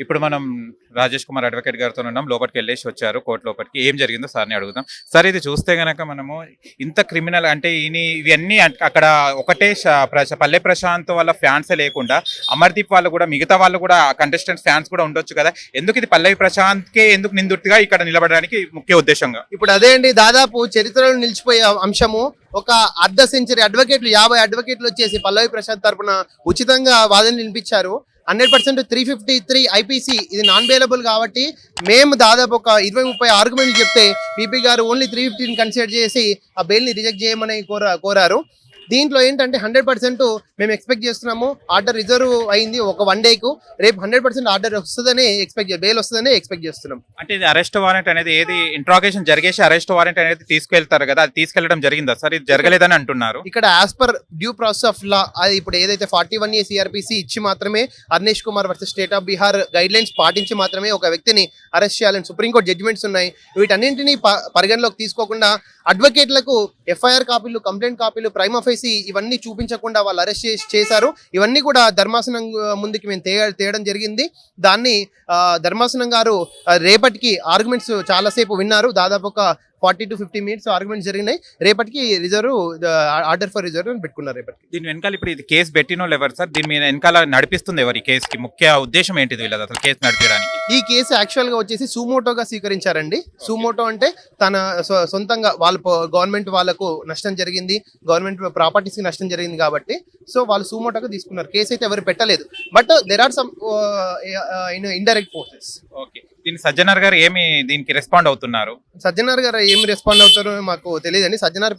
ఇప్పుడు మనం రాజేష్ కుమార్ అడ్వకేట్ గారితో ఉన్నాం. లోపలికి వెళ్ళేసి వచ్చారు కోర్టు లోపలికి. ఏం జరిగిందో సార్ని అడుగుదాం. సార్ ఇది చూస్తే గనక మనము ఇంత క్రిమినల్ అంటే ఇవన్నీ అక్కడ ఒకటే పల్లె ప్రశాంత్ వాళ్ళ ఫ్యాన్సే లేకుండా అమర్దీప్ వాళ్ళు కూడా మిగతా వాళ్ళు కూడా కంటెస్టెంట్స్ ఫ్యాన్స్ కూడా ఉండొచ్చు కదా. ఎందుకు ఇది పల్లవి ప్రశాంత్కే ఎందుకు నిందితుడిగా ఇక్కడ నిలబడడానికి ముఖ్య ఉద్దేశంగా? ఇప్పుడు అదే అండి, దాదాపు చరిత్రలో నిలిచిపోయే అంశము. ఒక అర్ధ సెంచరీ అడ్వకేట్లు 50 అడ్వకేట్లు వచ్చేసి పల్లవి ప్రశాంత్ తరపున ఉచితంగా వాదనలు వినిపించారు. 100% 353 ఐపీసీ ఇది నాన్ బెయిలబుల్ కాబట్టి మేము దాదాపు ఒక 20-30 ఆర్గ్యుమెంట్లు చెప్తే పీపీ గారు ఓన్లీ 350 కన్సిడర్ చేసి ఆ బెయిల్ని రిజెక్ట్ చేయమని కోరారు. దీంట్లో ఏంటంటే 100% మేము ఎక్స్పెక్ట్ చేస్తున్నాము. ఆర్డర్ రిజర్వ్ అయింది ఒక 1 డేకు. రేపు 100% ఆర్డర్ వస్తుందని బెయిల్ వస్తుందని ఎక్స్పెక్ట్ చేస్తున్నాం. అంటే ఇది అరెస్ట్ వారెంట్ అనేది ఏది ఇంట్రాగేషన్ జరిగేసి అరెస్ట్ వారెంట్ అనేది తీసుకెళ్తారు కదా, అది తీసుకెళ్లడం జరిగిందా సార్? ఇది జరగలేదని అంటున్నారు. ఇక్కడ as per due process of law అది ఇప్పుడు ఏదైతే 41A సిఆర్పిసి ఇచ్చి మాత్రమే Arnesh Kumar versus state of Bihar guide lines పాటించి మాత్రమే ఒక వ్యక్తిని అరెస్ట్ చేయాలని సుప్రీంకోర్టు జడ్జిమెంట్స్ ఉన్నాయి. వీటన్నింటినీ పరిగణలోకి తీసుకోకుండా అడ్వకేట్లకు ఎఫ్ఐఆర్ కాపీలు, కంప్లైంట్ కాపీలు, ప్రైమ్ ఆఫీసీ ఇవన్నీ చూపించకుండా వాళ్ళు అరెస్ట్ చేశారు. ఇవన్నీ కూడా ధర్మాసనం ముందుకి మేము తేయడం జరిగింది. దాన్ని ధర్మాసనం గారు రేపటికి ఆర్గ్యుమెంట్స్ చాలాసేపు విన్నారు. దాదాపు ఒక 40 to 50 minutes ఆర్గ్యుమెంట్స్ జరిగినాయి. రేపటికి ఆర్డర్ ఫర్ రిజర్వ్ పెట్టుకున్నారు. రేపటికి దీని వెనకాల ఇప్పుడు ఇది కేసు పెట్టిన ఎవరు సార్? దీని మీద వెనకాల నడిపిస్తుంది ఎవరు? ఈ కేసుకి ముఖ్య ఉద్దేశం ఏంటిది వీళ్ళది అసలు కేసు నడిపించడానికి? ఈ కేసు యాక్చువల్ గా వచ్చేసి సుమోటోగా స్వీకరించారండి. సుమోటో అంటే తన సొంతంగా వాళ్ళ గవర్నమెంట్ వాళ్ళకు నష్టం జరిగింది, గవర్నమెంట్ ప్రాపర్టీస్ కి నష్టం జరిగింది కాబట్టి సో వాళ్ళు సుమోటోగా తీసుకున్నారు. కేసు అయితే ఎవరు పెట్టలేదు. But there are some indirect forces. Okay, దీని సజ్జనార్ గారు దీనికి రెస్పాండ్ అవుతున్నారు? సజ్జనార్ గారు ఏమి రెస్పాండ్ అవుతారో మాకు తెలియదండి. సజ్జనార్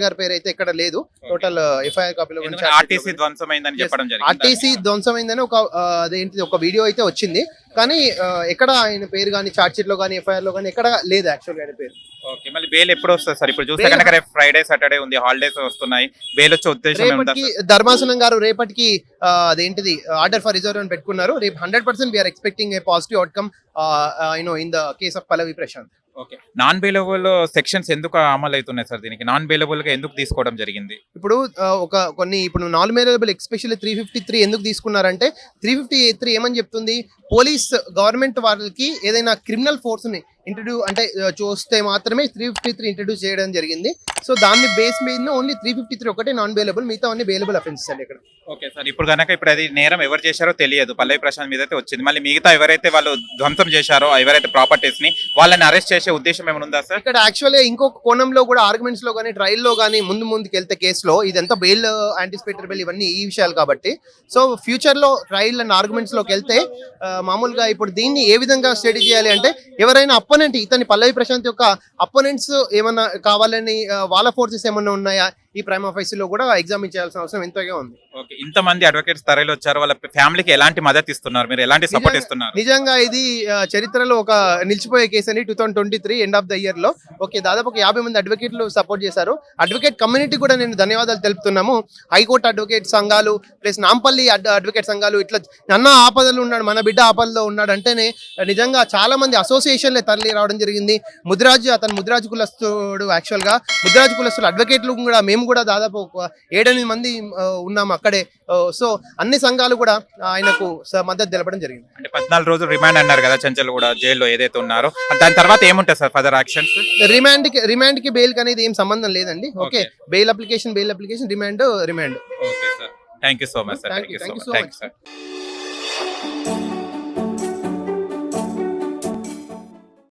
గారి పేరు అయితే ఎక్కడ లేదు. టోటల్ ఎఫ్ఐఆర్ కాపీలో ఆర్టీసీ ధ్వంసమైందని చెప్పడం జరిగింది. ఆర్టీసీ ధ్వంసమైందని అదేంటి ఒక వీడియో అయితే వచ్చింది. కానీ ఎక్కడ ఆయన పేరు కానీ చార్జ్ షీట్ లో కానీ ఎఫ్ఐఆర్ లో కానీ ఎక్కడ లేదు యాక్చువల్ ఆయన పేరు. ఓకే, మళ్ళీ బెయిల్ ఎప్పుడు వస్తుంది సార్? ఇప్పుడు చూస్తే కనుక రేపు ఫ్రైడే సాటర్డే ఉంది, హాలిడేస్ వస్తున్నాయి. బెయిల్ వచ్చే ఉద్దేశం ధర్మాసనం గారు రేపటికి అదేంటిది ఆర్డర్ ఫర్ రిజర్వ్ అని పెట్టుకున్నారు. రేపు 100% we are expecting a positive outcome in the case of Pallavi Prashanth. Okay, non bailable sections ఎందుకు అమలు అవుతున్నాయి సార్? దీనికి నాన్ బెయిలబుల్ గా ఎందుకు తీసుకోవడం జరిగింది? ఇప్పుడు ఇప్పుడు నాన్ బెయిలబుల్ ఎస్పెషల్లీ 353 ఎందుకు తీసుకున్నారంటే 353 ఏమని చెప్తుంది, పోలీస్ గవర్నమెంట్ వాళ్ళకి ఏదైనా క్రిమినల్ ఫోర్స్ ని చూస్తే మాత్రమే 353 ఇంట్రడ్యూస్ చేయడం జరిగింది. సో దాన్ని బేస్ మీద ఓన్లీ 353 ఒకటే నాన్ బెయిలబుల్, మిగతా అన్ని బెయిలబుల్ అఫెన్సెస్ అండి ఇక్కడ. ఓకే సార్, ఇప్పుడు అది నేరం ఎవరు చేశారో తెలియదు, పల్లవి ప్రశాంత్ మీద అయితే వచ్చింది. మళ్ళీ మిగతా ఎవరైతే వాళ్ళు ధ్వంసం చేశారో ఎవరైతే ప్రాపర్టీస్ ని వాళ్ళని అరెస్ట్ చేసే ఉద్దేశం ఏమైనా ఉందా సార్? ఇక్కడ యాక్చువల్లీ ఇంకొక కోణంలో కూడా ఆర్గ్యుమెంట్స్ లో కానీ ట్రయల్ లో కానీ ముందుకు వెళ్తే కేసులో ఇదంతా బెయిల్, యాంటిసిపేటరీ బెయిల్ ఇవన్నీ ఈ విషయాలు కాబట్టి సో ఫ్యూచర్ లో ట్రయల్ అండ్ ఆర్గ్యుమెంట్స్ లోకి వెళ్తే మామూలుగా ఇప్పుడు దీన్ని ఏ విధంగా స్టడీ చేయాలి అంటే ఎవరైనా అపోనెంట్ ఇతని పల్లవి ప్రశాంత్ యొక్క అపోనెంట్స్ ఏమన్నా కావాలని వాళ్ళ ఫోర్సెస్ ఏమన్నా ఉన్నాయా ఈ ప్రైమ్ ఆఫీసీలో కూడా ఎగ్జామిన్ చేయాల్సిన అవసరం ఎంతగా ఉంది. ఓకే, ఇంతమంది అడ్వకేట్స్ తరలి వచ్చారు, వాళ్ళ ఫ్యామిలీకి ఎలాంటి మద్దతు ఇస్తున్నారు, మీరు ఎలాంటి సపోర్ట్ ఇస్తున్నారు? నిజంగా ఇది చరిత్రలో ఒక నిలిచిపోయే కేసు అండి. 2023 ఎండ్ ఆఫ్ ద ఇయర్ లో దాదాపు 50 మంది అడ్వకేట్లు సపోర్ట్ చేశారు. అడ్వకేట్ కమ్యూనిటీ కూడా నేను ధన్యవాదాలు తెలుపుతున్నాము. హైకోర్టు అడ్వకేట్ సంఘాలు ప్లస్ నాంపల్లి అడ్వకేట్ సంఘాలు ఇట్లా అన్న ఆపదలు ఉన్నాడు, మన బిడ్డ ఆపదలో ఉన్నాడు అంటేనే నిజంగా చాలా మంది అసోసియేషన్లే తరలి రావడం జరిగింది. అతను ముదిరాజు కులస్తుడు. యాక్చువల్ గా ముదిరాజు కులస్తులు అడ్వకేట్లు కూడా మేము కూడా దాదాపు 7-8 మంది ఉన్నాము అక్కడే. సో అన్ని సంఘాలు కూడా ఆయనకు మద్దతు తెలపడం జరిగింది. అంటే 14 రోజులు రిమాండ్ అన్నారు కదా చెంచల్ కూడా జైల్లో ఏదైతే ఉన్నారో, దాని తర్వాత ఏముంటాయి సార్ ఫర్దర్ యాక్షన్స్? రిమాండ్ కి బెయిల్ అనేది ఏం సంబంధం లేదండి. Okay, bail application remand. Okay sir, thank you so much sir.